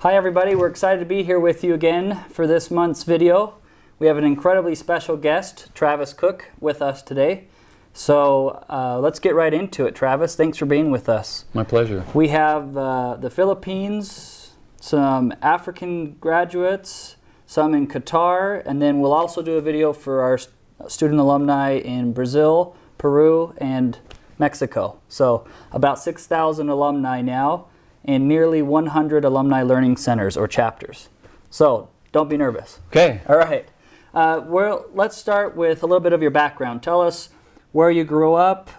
Hi everybody, we're excited to be here with you again for this month's video. We have an incredibly special guest, Travis Cook, with us today. So let's get right into it. Travis, thanks for being with us. My pleasure. We have the Philippines, some African graduates, some in Qatar, and then we'll also do a video for our student alumni in Brazil, Peru, and Mexico. So about 6,000 alumni now, and nearly 100 alumni learning centers or chapters. So don't be nervous. Okay. All right. Well, let's start with a little bit of your background. Tell us where you grew up,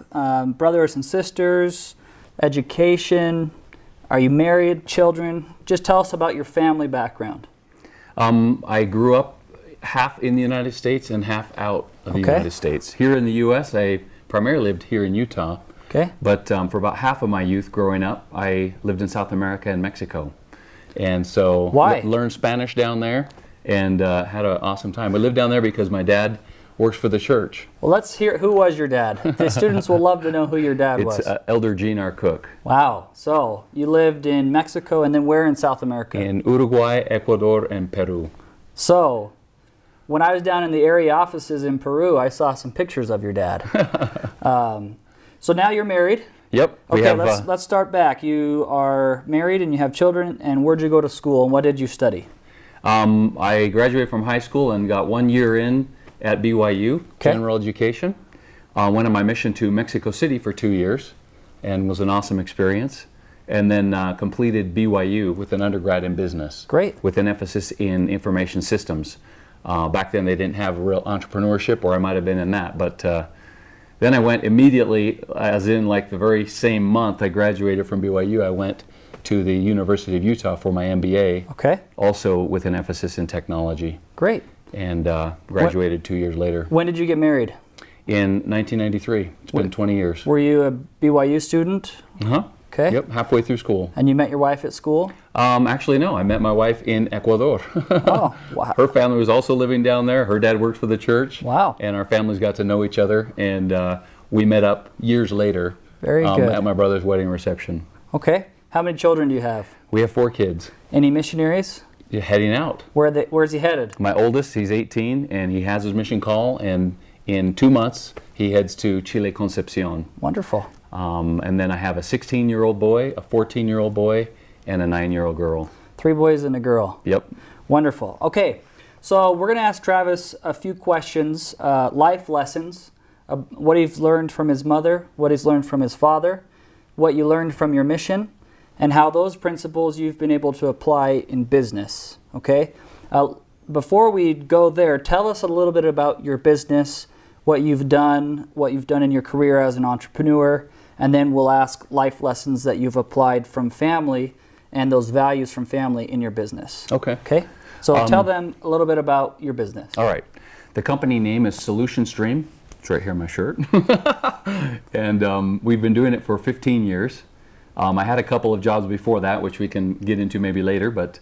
brothers and sisters, education. Are you married, children? Just tell us about your family background. I grew up half in the United States and half out of the United States. Here in the U.S., I primarily lived here in Utah. Okay. But for about half of my youth growing up, I lived in South America and Mexico. And so learned Spanish down there and had an awesome time. I lived down there because my dad works for the church. Well, let's hear, who was your dad? The students will love to know who your dad was. It's Elder Gene R. Cook. Wow. So you lived in Mexico and then where in South America? In Uruguay, Ecuador, and Peru. So when I was down in the area offices in Peru, I saw some pictures of your dad. So now you're married. Yep. Okay, let's start back. You are married and you have children, and where'd you go to school and what did you study? I graduated from high school and got 1 year in at BYU, general education. Went on my mission to Mexico City for 2 years and was an awesome experience. And then completed BYU with an undergrad in business. Great. With an emphasis in information systems. Back then they didn't have real entrepreneurship, or I might have been in that, but then I went immediately, as in like the very same month I graduated from BYU, I went to the University of Utah for my MBA. Okay. Also with an emphasis in technology. Great. And graduated 2 years later. When did you get married? In 1993. It's been 20 years. Were you a BYU student? Uh-huh. Okay. Yep, halfway through school. And you met your wife at school? Actually, no. I met my wife in Ecuador. Oh, wow. Her family was also living down there. Her dad works for the church. Wow. And our families got to know each other, and we met up years later. Very good. At my brother's wedding reception. Okay. How many children do you have? We have 4 kids. Any missionaries? You're heading out. Where's he headed? My oldest, he's 18, and he has his mission call, and in 2 months, he heads to Chile Concepcion. Wonderful. And then I have a 16-year-old boy, a 14-year-old boy, and a 9-year-old girl. 3 boys and a girl. Yep. Wonderful. Okay, so we're going to ask Travis a few questions, life lessons, what he's learned from his mother, what he's learned from his father, what you learned from your mission, and how those principles you've been able to apply in business. Okay? Before we go there, tell us a little bit about your business, what you've done in your career as an entrepreneur, and then we'll ask life lessons that you've applied from family and those values from family in your business. Okay. Okay? So tell them a little bit about your business. All right. The company name is Solution Stream. It's right here on my shirt. And we've been doing it for 15 years. I had a couple of jobs before that, which we can get into maybe later, but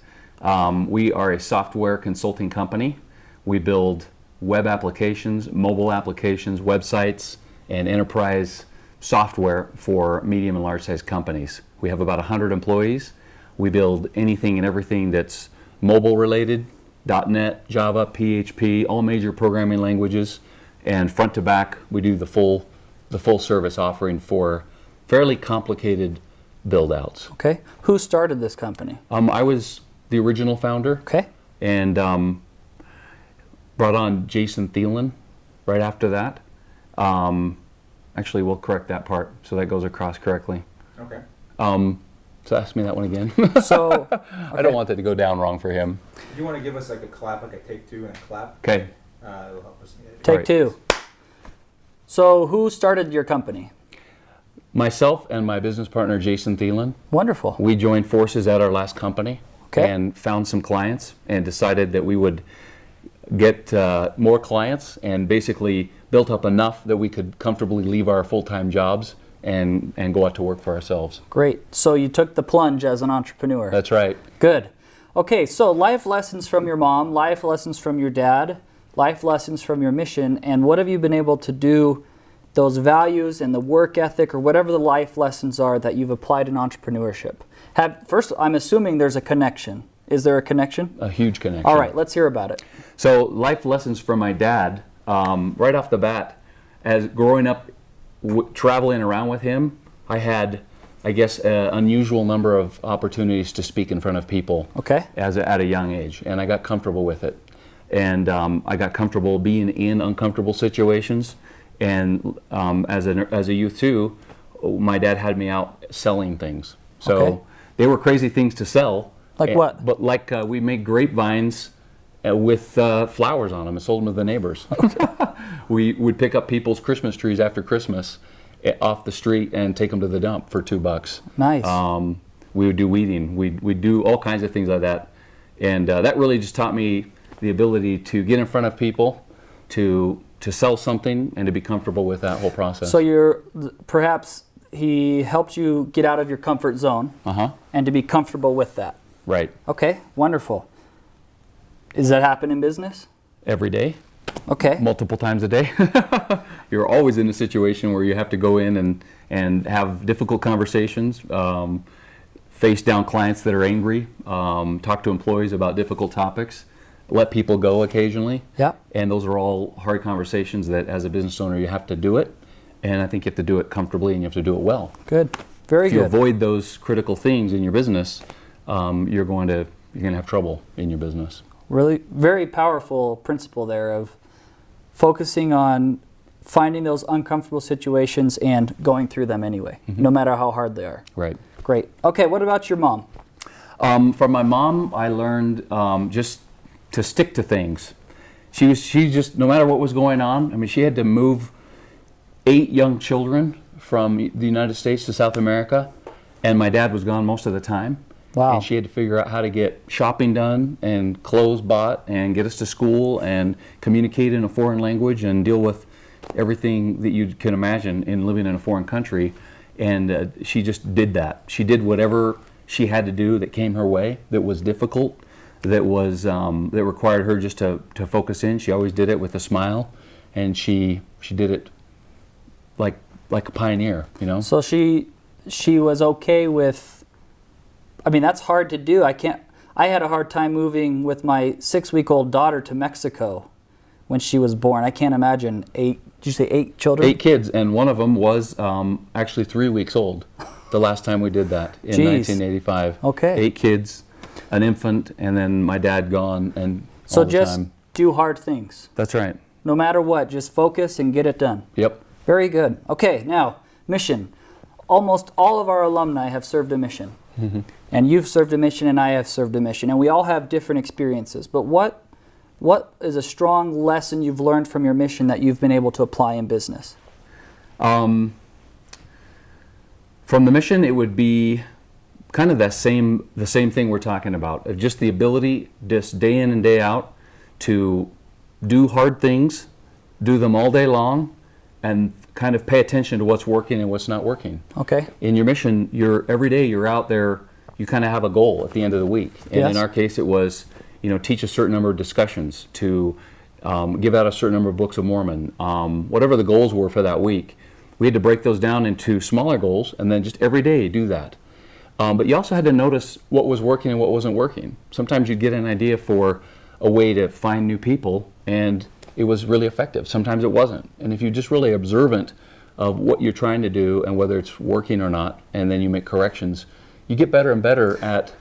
we are a software consulting company. We build web applications, mobile applications, websites, and enterprise software for medium and large-sized companies. We have about 100 employees. We build anything and everything that's mobile-related, .NET, Java, PHP, all major programming languages, and front to back, we do the full service offering for fairly complicated build-outs. Okay. Who started this company? I was the original founder. Okay. And brought on Jason Thielen right after that. Actually, we'll correct that part so that goes across correctly. Okay. So ask me that one again. So I don't want that to go down wrong for him. Do you want to give us like a clap, like a take 2 and a clap? Okay. It'll help us. Take 2. So who started your company? Myself and my business partner, Jason Thielen. Wonderful. We joined forces at our last company. Okay. And found some clients and decided that we would get more clients and basically built up enough that we could comfortably leave our full-time jobs and go out to work for ourselves. Great. So you took the plunge as an entrepreneur. That's right. Good. Okay, so life lessons from your mom, life lessons from your dad, life lessons from your mission, and what have you been able to do, those values and the work ethic or whatever the life lessons are that you've applied in entrepreneurship? First, I'm assuming there's a connection. Is there a connection? A huge connection. All right, let's hear about it. So life lessons from my dad, right off the bat, as growing up, traveling around with him, I had, I guess, an unusual number of opportunities to speak in front of people Okay. at a young age, and I got comfortable with it. And I got comfortable being in uncomfortable situations. And as a youth too, my dad had me out selling things. So Okay. they were crazy things to sell. Like what? But like we made grapevines with flowers on them and sold them to the neighbors. We would pick up people's Christmas trees after Christmas off the street and take them to the dump for $2. Nice. We would do weeding. We'd do all kinds of things like that. And that really just taught me the ability to get in front of people, to sell something, and to be comfortable with that whole process. So perhaps he helped you get out of your comfort zone and to be comfortable with that. Right. Okay, wonderful. Does that happen in business? Every day, Okay. multiple times a day. You're always in a situation where you have to go in and have difficult conversations, face down clients that are angry, talk to employees about difficult topics, let people go occasionally. Yeah. And those are all hard conversations that as a business owner you have to do it. And I think you have to do it comfortably and you have to do it well. Good. Very If you good. avoid those critical things in your business, you're going to have trouble in your business. Really, very powerful principle there of focusing on finding those uncomfortable situations and going through them anyway, no matter how hard they are. Right. Great. Okay, what about your mom? From my mom, I learned just to stick to things. She just, no matter what was going on, I mean, she had to move 8 young children from the United States to South America, and my dad was gone most of the time. Wow. And she had to figure out how to get shopping done and clothes bought and get us to school and communicate in a foreign language and deal with everything that you can imagine in living in a foreign country. And she just did that. She did whatever she had to do that came her way, that was difficult, that required her just to focus in. She always did it with a smile, and she did it like a pioneer, you know. So she was okay with, I mean, that's hard to do. I had a hard time moving with my 6-week-old daughter to Mexico when she was born. I can't imagine 8, did you say 8 children? 8 kids, and one of them was actually 3 weeks old the last time we did that in Jeez. 1985. Okay. 8 kids, an infant, and then my dad gone, and So all the just time. do hard things. That's right. No matter what, just focus and get it done. Yep. Very good. Okay, now, mission. Almost all of our alumni have served a mission. And you've served a mission and I have served a mission. And we all have different experiences. But what is a strong lesson you've learned from your mission that you've been able to apply in business? From the mission, it would be kind of the same thing we're talking about. Of just the ability, just day in and day out, to do hard things, do them all day long, and kind of pay attention to what's working and what's not working. Okay. In your mission, every day you're out there, you kind of have a goal at the end of the week. And Yes. in our case, it was, teach a certain number of discussions, to give out a certain number of books of Mormon, whatever the goals were for that week. We had to break those down into smaller goals and then just every day do that. But you also had to notice what was working and what wasn't working. Sometimes you'd get an idea for a way to find new people and it was really effective. Sometimes it wasn't. And if you're just really observant of what you're trying to do and whether it's working or not, and then you make corrections, you get better and better at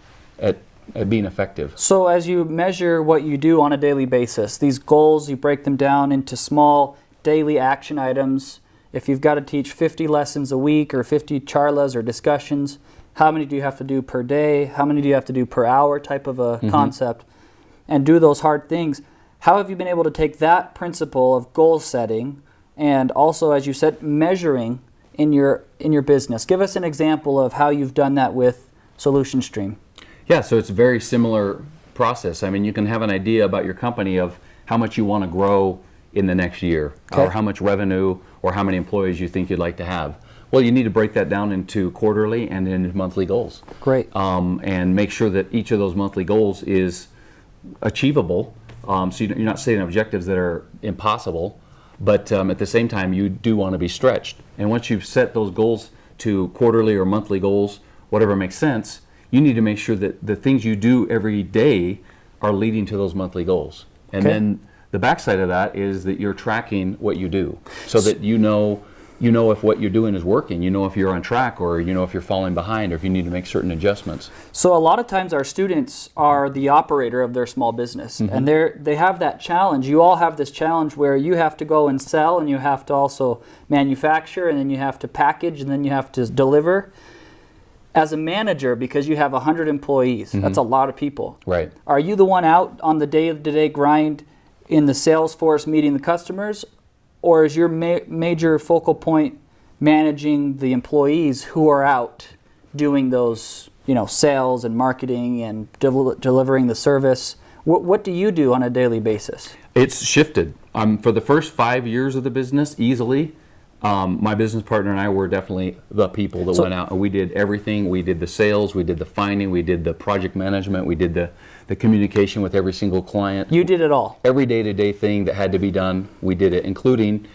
being effective. So as you measure what you do on a daily basis, these goals, you break them down into small daily action items. If you've got to teach 50 lessons a week or 50 charlas or discussions, how many do you have to do per day? How many do you have to do per hour type of a concept? And do those hard things. How have you been able to take that principle of goal setting and also, as you said, measuring in your business? Give us an example of how you've done that with Solution Stream. Yeah, so it's a very similar process. I mean, you can have an idea about your company of how much you want to grow in the next year, Okay. or how much revenue, or how many employees you think you'd like to have. Well, you need to break that down into quarterly and into monthly goals. Great. And make sure that each of those monthly goals is achievable. So you're not setting objectives that are impossible, but at the same time, you do want to be stretched. And once you've set those goals to quarterly or monthly goals, whatever makes sense, you need to make sure that the things you do every day are leading to those monthly goals. And Okay. then the backside of that is that you're tracking what you do, so that you know if what you're doing is working, you know if you're on track, or you know if you're falling behind, or if you need to make certain adjustments. So a lot of times our students are the operator of their small business, and they have that challenge. You all have this challenge where you have to go and sell, and you have to also manufacture, and then you have to package, and then you have to deliver. As a manager, because you have 100 employees, that's a lot of people. Right. Are you the one out on the day-to-day grind in the sales force meeting the customers, or is your major focal point managing the employees who are out doing those, sales and marketing and delivering the service? What do you do on a daily basis? It's shifted. For the first 5 years of the business, easily, my business partner and I were definitely the people that went out and we did everything. We did the sales, we did the finding, we did the project management, we did the communication with every single client. You did it all. Every day-to-day thing that had to be done, we did it, including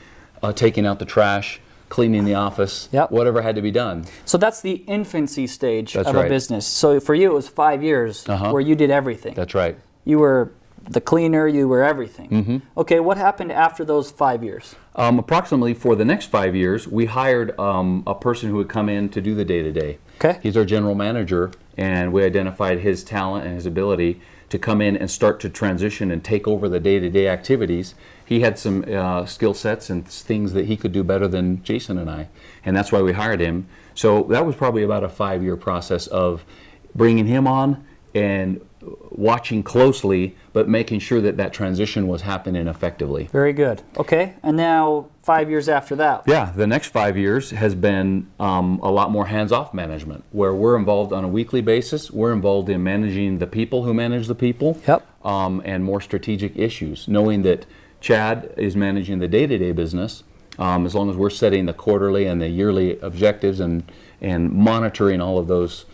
taking out the trash, cleaning the office, Yep. whatever had to be done. So that's the infancy stage That's of a right. business. So for you, it was 5 years where you did everything. That's right. You were the cleaner, you were everything. Mm-hmm. Okay, what happened after those 5 years? Approximately for the next 5 years, we hired a person who would come in to do the day-to-day. Okay. He's our general manager, and we identified his talent and his ability to come in and start to transition and take over the day-to-day activities. He had some skill sets and things that he could do better than Jason and I, and that's why we hired him. So that was probably about a 5-year process of bringing him on and watching closely, but making sure that that transition was happening effectively. Very good. Okay, and now 5 years after that. Yeah, the next 5 years has been a lot more hands-off management, where we're involved on a weekly basis. We're involved in managing the people who manage the people, Yep. and more strategic issues, knowing that Chad is managing the day-to-day business. As long as we're setting the quarterly and the yearly objectives and monitoring all of those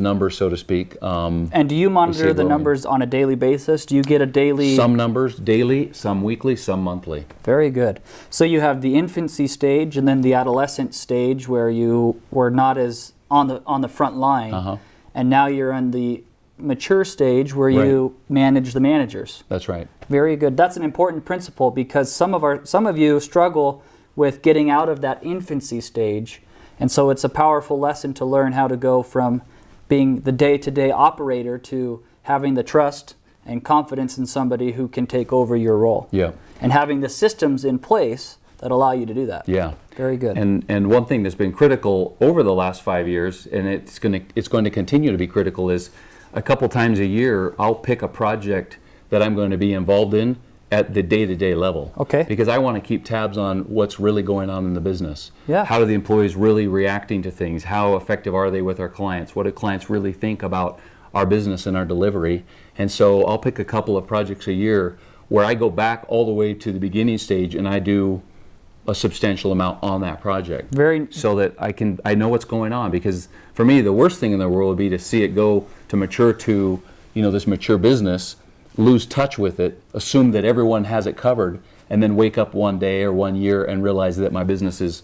numbers, so to speak. And do you monitor the growing. numbers on a daily basis? Do you get a daily? Some numbers daily, some weekly, some monthly. Very good. So you have the infancy stage and then the adolescent stage where you were not as on the front line, and now you're on the mature stage where you manage the managers. That's right. Very good. That's an important principle because some of you struggle with getting out of that infancy stage, and so it's a powerful lesson to learn how to go from being the day-to-day operator to having the trust and confidence in somebody who can take over your role. Yeah. And having the systems in place that allow you to do that. Yeah. Very good. And one thing that's been critical over the last 5 years, and it's going to continue to be critical, is a couple times a year I'll pick a project that I'm going to be involved in at the day-to-day level. Okay. Because I want to keep tabs on what's really going on in the business. Yeah. How are the employees really reacting to things? How effective are they with our clients? What do clients really think about our business and our delivery? And so I'll pick a couple of projects a year where I go back all the way to the beginning stage and I do a substantial amount on that project. So that I know what's going on, because for me the worst thing in the world would be to see it go to mature to, this mature business, lose touch with it, assume that everyone has it covered, and then wake up one day or 1 year and realize that my business is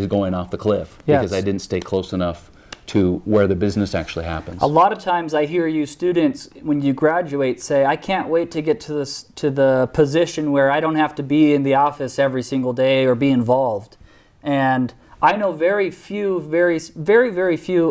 going off the cliff because I didn't stay close enough to where the business actually happens. A lot of times I hear you students, when you graduate, say, I can't wait to get to the position where I don't have to be in the office every single day or be involved. And I know very few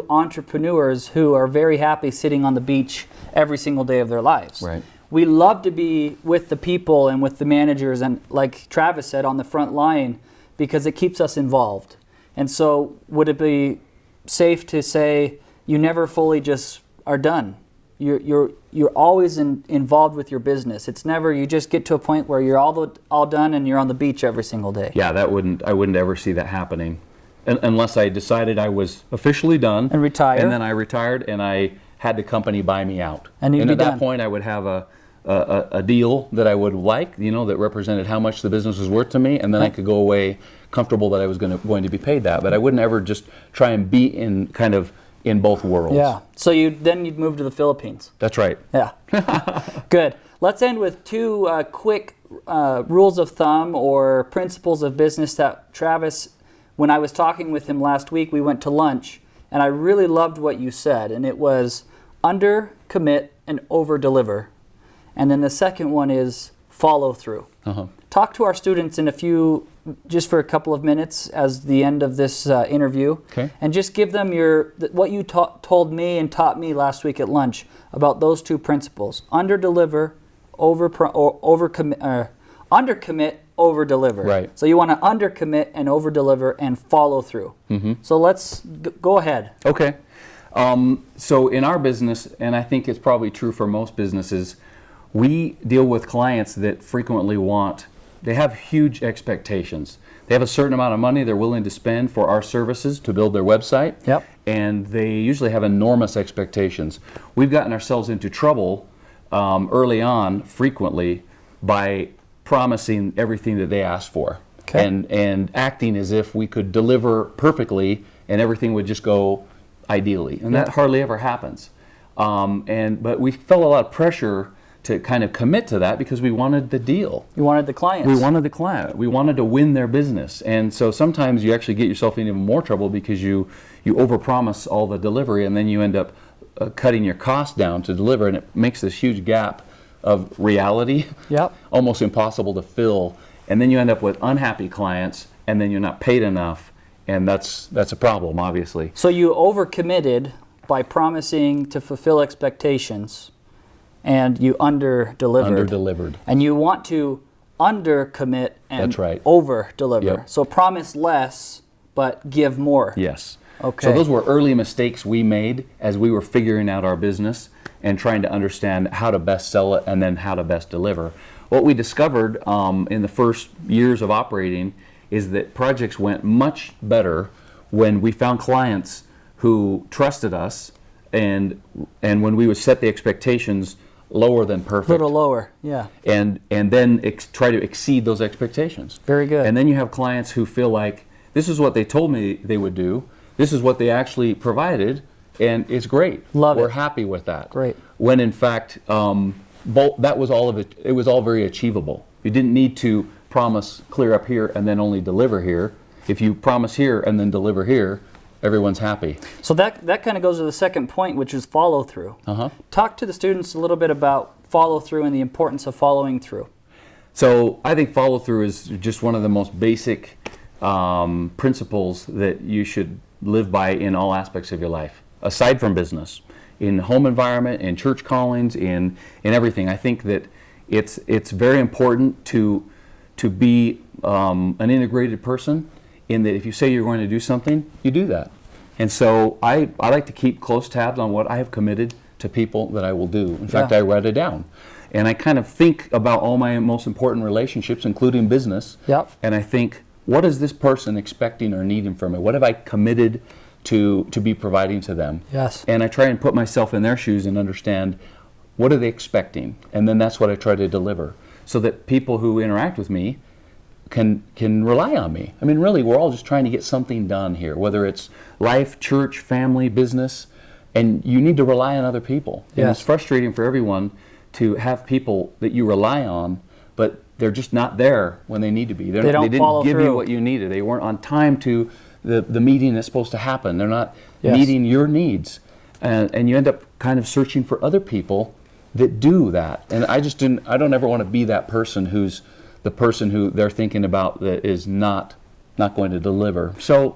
entrepreneurs who are very happy sitting on the beach every single day of their lives. Right. We love to be with the people and with the managers and, like Travis said, on the front line because it keeps us involved. And so would it be safe to say you never fully just are done? You're always involved with your business. It's never you just get to a point where you're all done and you're on the beach every single day. Yeah, I wouldn't ever see that happening unless I decided I was officially done And retire. and then I retired and I had the company buy me out. And you'd be at that done. point I would have a deal that I would like, that represented how much the business was worth to me, and then I could go away comfortable that I was going to be paid that. But I wouldn't ever just try and be in both worlds. Yeah. So you'd move to the Philippines. That's right. Yeah. Good. Let's end with two quick rules of thumb or principles of business that Travis, when I was talking with him last week, we went to lunch, and I really loved what you said, and it was under commit and over deliver. And then the second one is follow through. Uh-huh. Talk to our students in just for a couple of minutes as the end of this interview. Okay. And just give them what you told me and taught me last week at lunch about those two principles: under deliver, under commit, over deliver. Right. So you want to under commit and over deliver and follow through. Mm-hmm. So let's go ahead. Okay. So in our business, and I think it's probably true for most businesses, we deal with clients that frequently they have huge expectations. They have a certain amount of money they're willing to spend for our services to build their website. Yep. And they usually have enormous expectations. We've gotten ourselves into trouble early on, frequently, by promising everything that they asked for. Okay. And acting as if we could deliver perfectly and everything would just go ideally. And that hardly ever happens. But we felt a lot of pressure to kind of commit to that because we wanted the deal. You wanted the clients. We wanted the client. We wanted to win their business. And so sometimes you actually get yourself in even more trouble because you overpromise all the delivery and then you end up cutting your cost down to deliver, and it makes this huge gap of reality, Yep. almost impossible to fill. And then you end up with unhappy clients, and then you're not paid enough, and that's a problem, obviously. So you overcommitted by promising to fulfill expectations, and you under-delivered. Under-delivered. And you want to under-commit and That's right. over-deliver. Yep. So promise less, but give more. Yes. Okay. So those were early mistakes we made as we were figuring out our business and trying to understand how to best sell it and then how to best deliver. What we discovered in the first years of operating is that projects went much better when we found clients who trusted us and when we would set the expectations lower than perfect. A little lower, yeah. And then try to exceed those expectations. Very good. And then you have clients who feel like, this is what they told me they would do, this is what they actually provided, and it's great. Love it. We're happy with that. Great. When in fact, that was all of it. It was all very achievable. You didn't need to promise clear up here and then only deliver here. If you promise here and then deliver here, everyone's happy. So that kind of goes to the second point, which is follow through. Uh-huh. Talk to the students a little bit about follow through and the importance of following through. So I think follow through is just one of the most basic principles that you should live by in all aspects of your life, aside from business, in home environment, in church callings, in everything. I think that it's very important to be an integrated person, in that if you say you're going to do something, you do that. And so I like to keep close tabs on what I have committed to people that I will do. In fact, Yeah. I write it down. And I kind of think about all my most important relationships, including business. Yep. And I think, what is this person expecting or needing from me? What have I committed to be providing to them? Yes. And I try and put myself in their shoes and understand, what are they expecting? And then that's what I try to deliver, so that people who interact with me can rely on me. I mean, really, we're all just trying to get something done here, whether it's life, church, family, business, and you need to rely on other people. And Yes. it's frustrating for everyone to have people that you rely on, but they're just not there when they need to be. They don't didn't follow give through. you what you needed. They weren't on time to the meeting that's supposed to happen. They're not Yes. meeting your needs. And you end up kind of searching for other people that do that. And I don't ever want to be that person who's the person who they're thinking about that is not going to deliver. So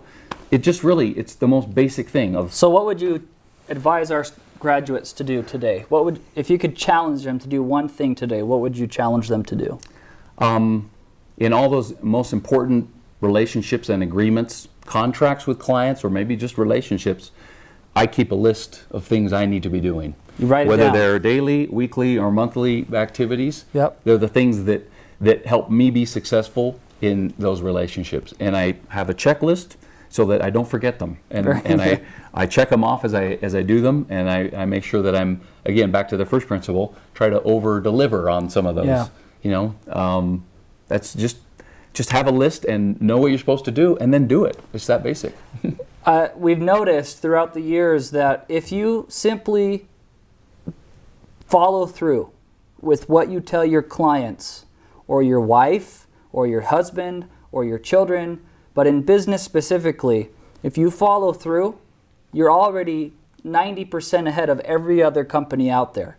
it's the most basic thing of. So what would you advise our graduates to do today? If you could challenge them to do one thing today, what would you challenge them to do? In all those most important relationships and agreements, contracts with clients, or maybe just relationships, I keep a list of things I need to be doing. You write it Whether down. they're daily, weekly, or monthly activities, Yep. they're the things that help me be successful in those relationships. And I have a checklist so that I don't forget them. And I check them off as I do them, and I make sure that I'm, again, back to the first principle, try to over-deliver on some of those. Yeah. You know, that's just have a list and know what you're supposed to do, and then do it. It's that basic. We've noticed throughout the years that if you simply follow through with what you tell your clients or your wife or your husband or your children, but in business specifically, if you follow through, you're already 90% ahead of every other company out there,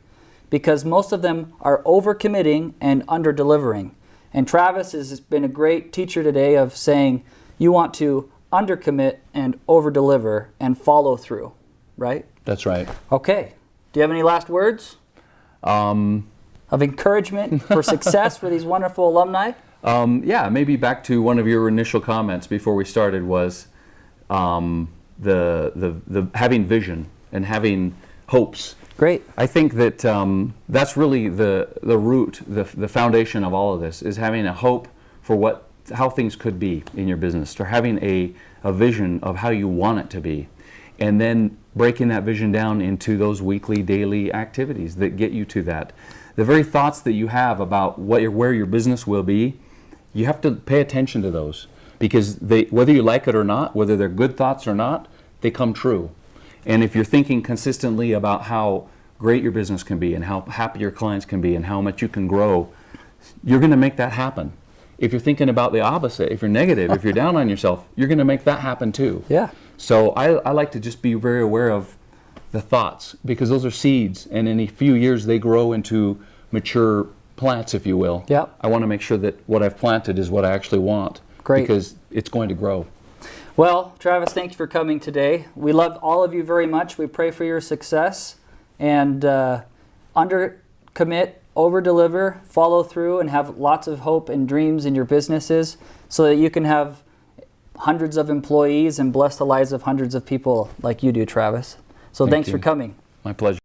because most of them are overcommitting and under-delivering. And Travis has been a great teacher today of saying you want to undercommit and over-deliver and follow through, right? That's right. Okay. Do you have any last words of encouragement for success for these wonderful alumni? Yeah, maybe back to one of your initial comments before we started was the having vision and having hopes. Great. I think that that's really the root, the foundation of all of this, is having a hope for how things could be in your business, for having a vision of how you want it to be, and then breaking that vision down into those weekly, daily activities that get you to that. The very thoughts that you have about where your business will be, you have to pay attention to those, because whether you like it or not, whether they're good thoughts or not, they come true. And if you're thinking consistently about how great your business can be and how happy your clients can be and how much you can grow, you're going to make that happen. If you're thinking about the opposite, if you're negative, if you're down on yourself, you're going to make that happen too. Yeah. So I like to just be very aware of the thoughts, because those are seeds, and in a few years they grow into mature plants, if you will. Yep. I want to make sure that what I've planted is what I actually want. Great. Because it's going to grow. Well, Travis, thanks for coming today. We love all of you very much. We pray for your success, and under-commit, over-deliver, follow through, and have lots of hope and dreams in your businesses so that you can have hundreds of employees and bless the lives of hundreds of people like you do, Travis. So thanks for coming. My pleasure.